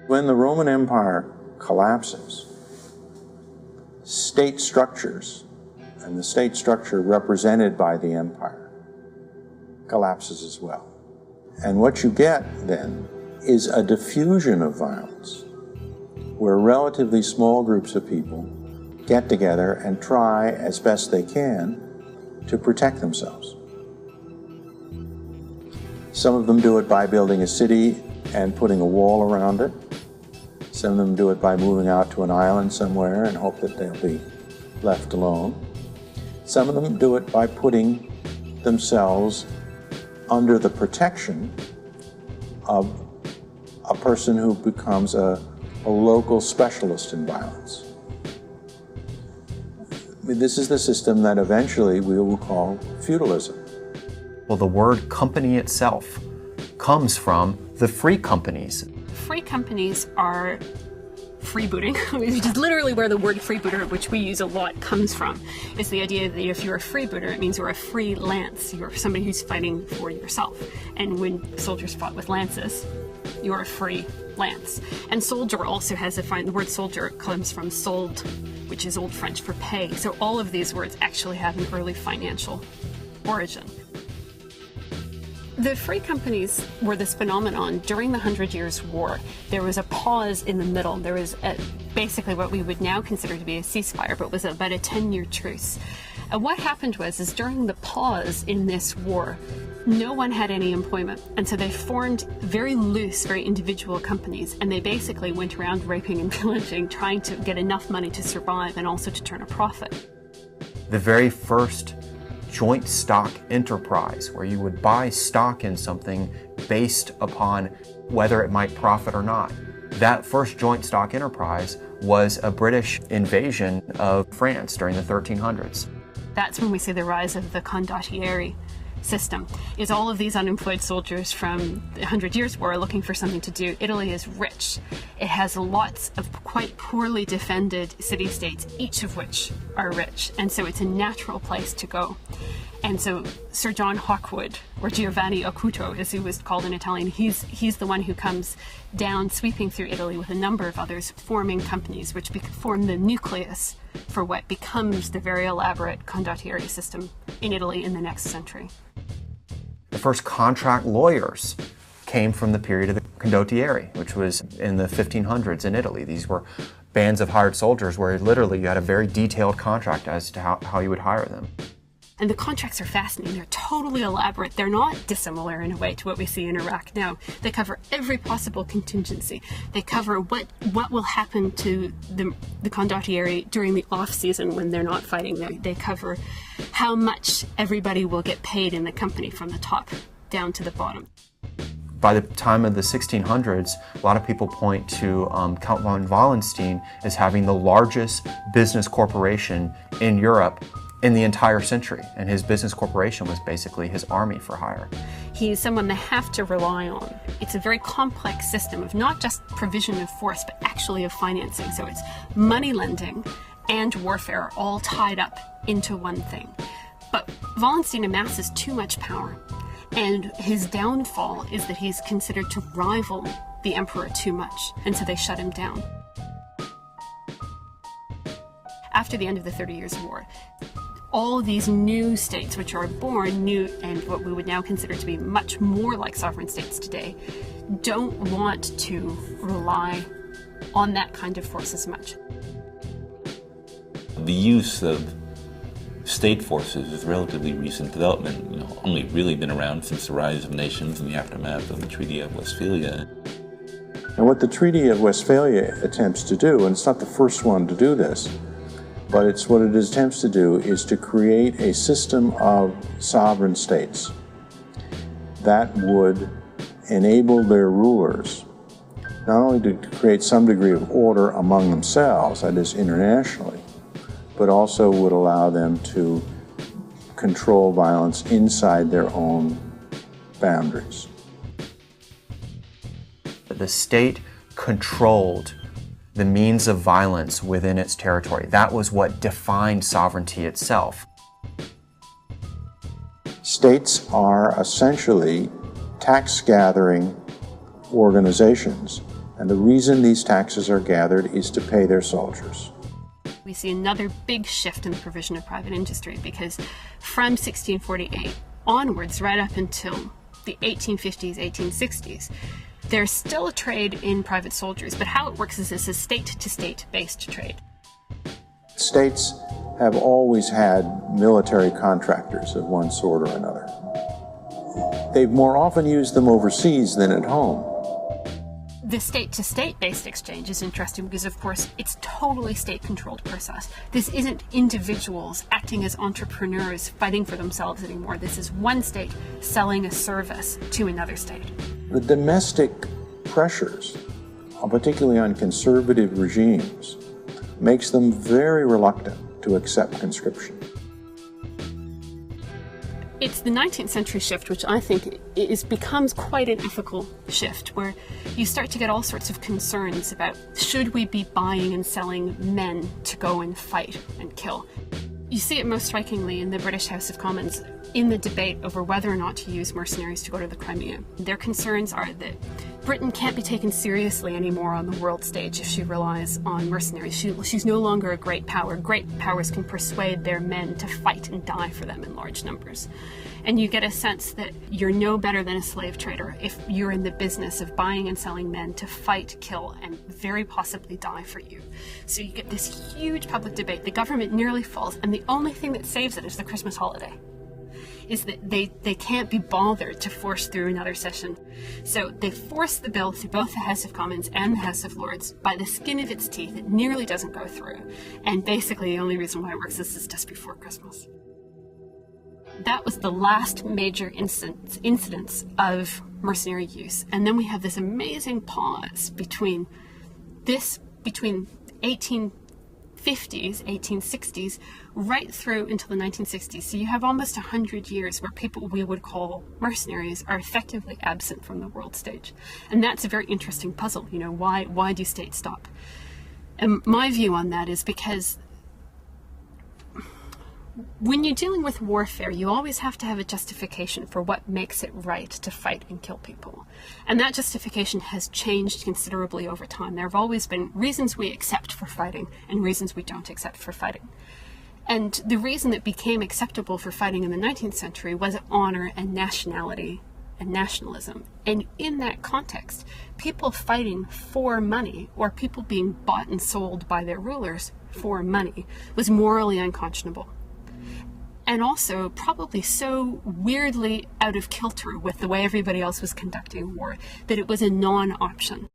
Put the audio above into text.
When the Roman Empire collapses, state structures, and the state structure represented by the empire, collapses as well. And what you get then is a diffusion of violence, where relatively small groups of people get together and try as best they can to protect themselves. Some of them do it by building a city and putting a wall around it. Some of them do it by moving out to an island somewhere and hope that they'll be left alone. Some of them do it by putting themselves under the protection of a person who becomes a local specialist in violence. This is the system that eventually we will call feudalism. Well, the word company itself comes from the free companies. Free companies are freebooting, which is literally where the word freebooter, which we use a lot, comes from. It's the idea that if you're a freebooter, it means you're a freelance. You're somebody who's fighting for yourself. And when soldiers fought with lances, you're a free lance. And soldier also has a the word soldier comes from solde, which is Old French for pay. So all of these words actually have an early financial origin. The free companies were this phenomenon during the 100 Years' War. There was a pause in the middle. There was basically what we would now consider to be a ceasefire, but it was about a 10-year truce. And what happened was during the pause in this war, no one had any employment. And so they formed very loose, very individual companies. And they basically went around raping and pillaging, trying to get enough money to survive and also to turn a profit. The very first joint stock enterprise, where you would buy stock in something based upon whether it might profit or not. That first joint stock enterprise was a British invasion of France during the 1300s. That's when we see the rise of the condottieri system, is all of these unemployed soldiers from the 100 Years' War are looking for something to do. Italy is rich. It has lots of quite poorly defended city-states, each of which are rich. And so it's a natural place to go. And so Sir John Hawkwood, or Giovanni Occulto, as he was called in Italian, he's the one who comes down, sweeping through Italy with a number of others, forming companies, which form the nucleus for what becomes the very elaborate condottieri system in Italy in the next century. The first contract lawyers came from the period of the condottieri, which was in the 1500s in Italy. These were bands of hired soldiers where literally you had a very detailed contract as to how you would hire them. And the contracts are fascinating. They're totally elaborate. They're not dissimilar in a way to what we see in Iraq now. They cover every possible contingency. They cover what will happen to the condottieri during the off-season when they're not fighting. They cover how much everybody will get paid in the company from the top down to the bottom. By the time of the 1600s, a lot of people point to Count von Wallenstein as having the largest business corporation in Europe in the entire century, and his business corporation was basically his army for hire. He's someone they have to rely on. It's a very complex system of not just provision of force, but actually of financing. So it's money lending and warfare all tied up into one thing. But Wallenstein amasses too much power, and his downfall is that he's considered to rival the emperor too much, and so they shut him down. After the end of the 30 Years' War, all these new states which are born new and what we would now consider to be much more like sovereign states today don't want to rely on that kind of force as much. The use of state forces is relatively recent development, only really been around since the rise of nations in the aftermath of the Treaty of Westphalia. And what the Treaty of Westphalia attempts to do, and it's not the first one to do this, but it's what it attempts to do is to create a system of sovereign states that would enable their rulers not only to create some degree of order among themselves, that is internationally, but also would allow them to control violence inside their own boundaries. The state controlled the means of violence within its territory. That was what defined sovereignty itself. States are essentially tax-gathering organizations And the reason these taxes are gathered is to pay their soldiers. We see another big shift in the provision of private industry, because from 1648 onwards, right up until the 1850s, 1860s, there's still a trade in private soldiers, but how it works is this is state-to-state based trade. States have always had military contractors of one sort or another. They've more often used them overseas than at home. The state-to-state based exchange is interesting because, of course, it's totally state-controlled process. This isn't individuals acting as entrepreneurs fighting for themselves anymore. This is one state selling a service to another state. The domestic pressures, particularly on conservative regimes, makes them very reluctant to accept conscription. It's the 19th century shift, which I think becomes quite an ethical shift, where you start to get all sorts of concerns about, should we be buying and selling men to go and fight and kill? You see it most strikingly in the British House of Commons in the debate over whether or not to use mercenaries to go to the Crimea. Their concerns are that Britain can't be taken seriously anymore on the world stage if she relies on mercenaries. She's no longer a great power. Great powers can persuade their men to fight and die for them in large numbers. And you get a sense that you're no better than a slave trader if you're in the business of buying and selling men to fight, kill, and very possibly die for you. So you get this huge public debate. The government nearly falls, and the only thing that saves it is the Christmas holiday. Is that they can't be bothered to force through another session. So they force the bill through both the House of Commons and the House of Lords by the skin of its teeth. It nearly doesn't go through. And basically the only reason why it works is just before Christmas. That was the last major incidence of mercenary use. And then we have this amazing pause between 1850s, 1860s, right through until the 1960s. So you have almost 100 years where people we would call mercenaries are effectively absent from the world stage. And that's a very interesting puzzle. You know, why do states stop? And my view on that is because when you're dealing with warfare, you always have to have a justification for what makes it right to fight and kill people. And that justification has changed considerably over time. There have always been reasons we accept for fighting and reasons we don't accept for fighting. And the reason that became acceptable for fighting in the 19th century was honor and nationality and nationalism. And in that context, people fighting for money or people being bought and sold by their rulers for money was morally unconscionable. And also probably so weirdly out of kilter with the way everybody else was conducting war that it was a non-option.